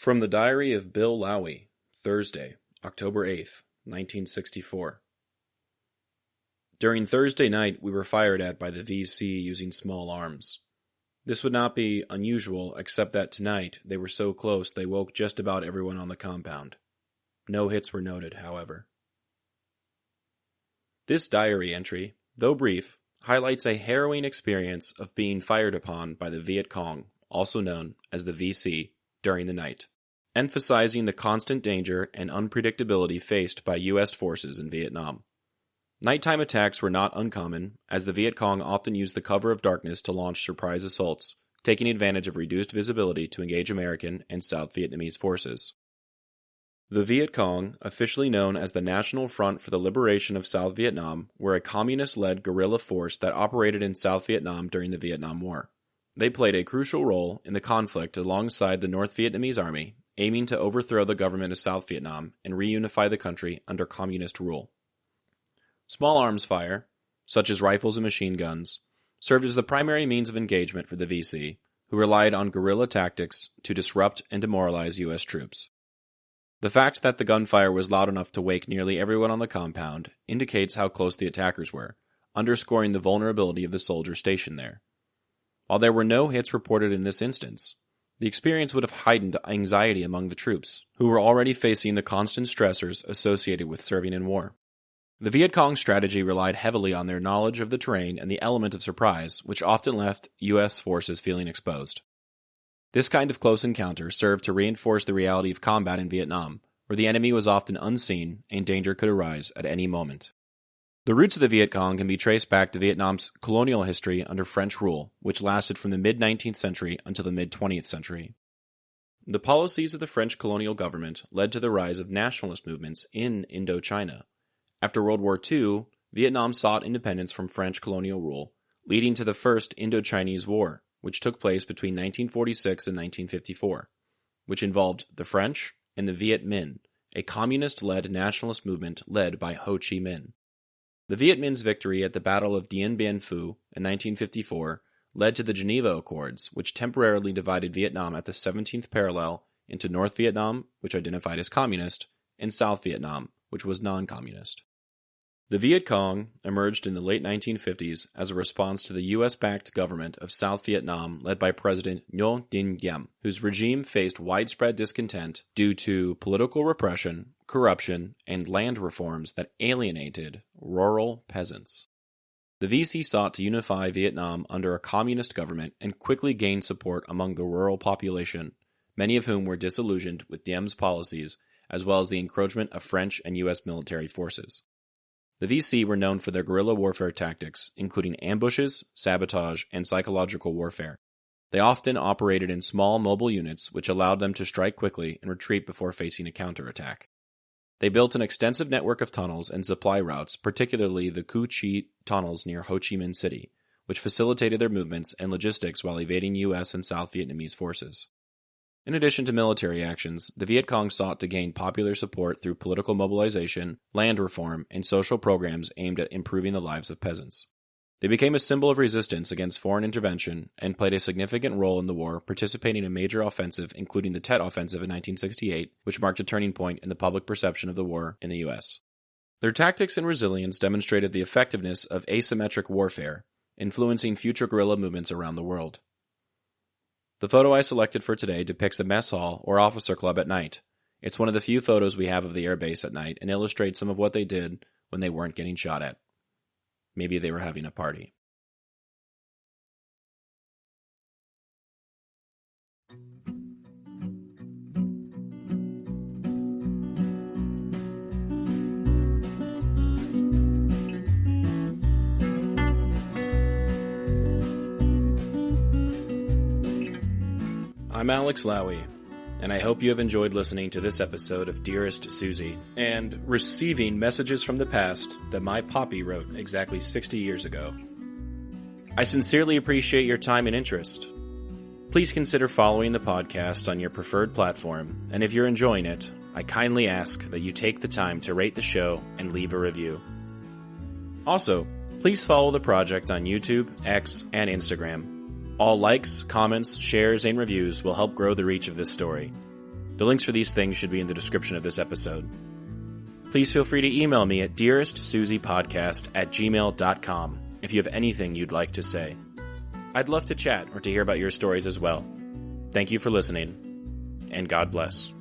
From the Diary of Bill Lowy, Thursday, October 8th, 1964. During Thursday night, we were fired at by the VC using small arms. This would not be unusual, except that tonight they were so close they woke just about everyone on the compound. No hits were noted, however. This diary entry, though brief, highlights a harrowing experience of being fired upon by the Viet Cong, also known as the VC, during the night, emphasizing the constant danger and unpredictability faced by U.S. forces in Vietnam. Nighttime attacks were not uncommon, as the Viet Cong often used the cover of darkness to launch surprise assaults, taking advantage of reduced visibility to engage American and South Vietnamese forces. The Viet Cong, officially known as the National Front for the Liberation of South Vietnam, were a communist-led guerrilla force that operated in South Vietnam during the Vietnam War. They played a crucial role in the conflict alongside the North Vietnamese army, aiming to overthrow the government of South Vietnam and reunify the country under communist rule. Small arms fire, such as rifles and machine guns, served as the primary means of engagement for the VC, who relied on guerrilla tactics to disrupt and demoralize U.S. troops. The fact that the gunfire was loud enough to wake nearly everyone on the compound indicates how close the attackers were, underscoring the vulnerability of the soldiers stationed there. While there were no hits reported in this instance, the experience would have heightened anxiety among the troops, who were already facing the constant stressors associated with serving in war. The Viet Cong strategy relied heavily on their knowledge of the terrain and the element of surprise, which often left U.S. forces feeling exposed. This kind of close encounter served to reinforce the reality of combat in Vietnam, where the enemy was often unseen and danger could arise at any moment. The roots of the Viet Cong can be traced back to Vietnam's colonial history under French rule, which lasted from the mid-19th century until the mid-20th century. The policies of the French colonial government led to the rise of nationalist movements in Indochina. After World War II, Vietnam sought independence from French colonial rule, leading to the First Indochinese War, which took place between 1946 and 1954, which involved the French and the Viet Minh, a communist-led nationalist movement led by Ho Chi Minh. The Viet Minh's victory at the Battle of Dien Bien Phu in 1954 led to the Geneva Accords, which temporarily divided Vietnam at the 17th parallel into North Vietnam, which identified as communist, and South Vietnam, which was non-communist. The Viet Cong emerged in the late 1950s as a response to the U.S.-backed government of South Vietnam led by President Ngo Dinh Diem, whose regime faced widespread discontent due to political repression, corruption, and land reforms that alienated rural peasants. The VC sought to unify Vietnam under a communist government and quickly gained support among the rural population, many of whom were disillusioned with Diem's policies, as well as the encroachment of French and U.S. military forces. The VC were known for their guerrilla warfare tactics, including ambushes, sabotage, and psychological warfare. They often operated in small mobile units, which allowed them to strike quickly and retreat before facing a counterattack. They built an extensive network of tunnels and supply routes, particularly the Cu Chi tunnels near Ho Chi Minh City, which facilitated their movements and logistics while evading U.S. and South Vietnamese forces. In addition to military actions, the Viet Cong sought to gain popular support through political mobilization, land reform, and social programs aimed at improving the lives of peasants. They became a symbol of resistance against foreign intervention and played a significant role in the war, participating in a major offensive, including the Tet Offensive in 1968, which marked a turning point in the public perception of the war in the U.S. Their tactics and resilience demonstrated the effectiveness of asymmetric warfare, influencing future guerrilla movements around the world. The photo I selected for today depicts a mess hall or officer club at night. It's one of the few photos we have of the air base at night and illustrates some of what they did when they weren't getting shot at. Maybe they were having a party. I'm Alex Lowy, and I hope you have enjoyed listening to this episode of Dearest Suzie, and receiving messages from the past that my Poppy wrote exactly 60 years ago. I sincerely appreciate your time and interest. Please consider following the podcast on your preferred platform, and if you're enjoying it, I kindly ask that you take the time to rate the show and leave a review. Also, please follow the project on YouTube, X, and Instagram. All likes, comments, shares, and reviews will help grow the reach of this story. The links for these things should be in the description of this episode. Please feel free to email me at dearestsuziepodcast@gmail.com if you have anything you'd like to say. I'd love to chat or to hear about your stories as well. Thank you for listening, and God bless.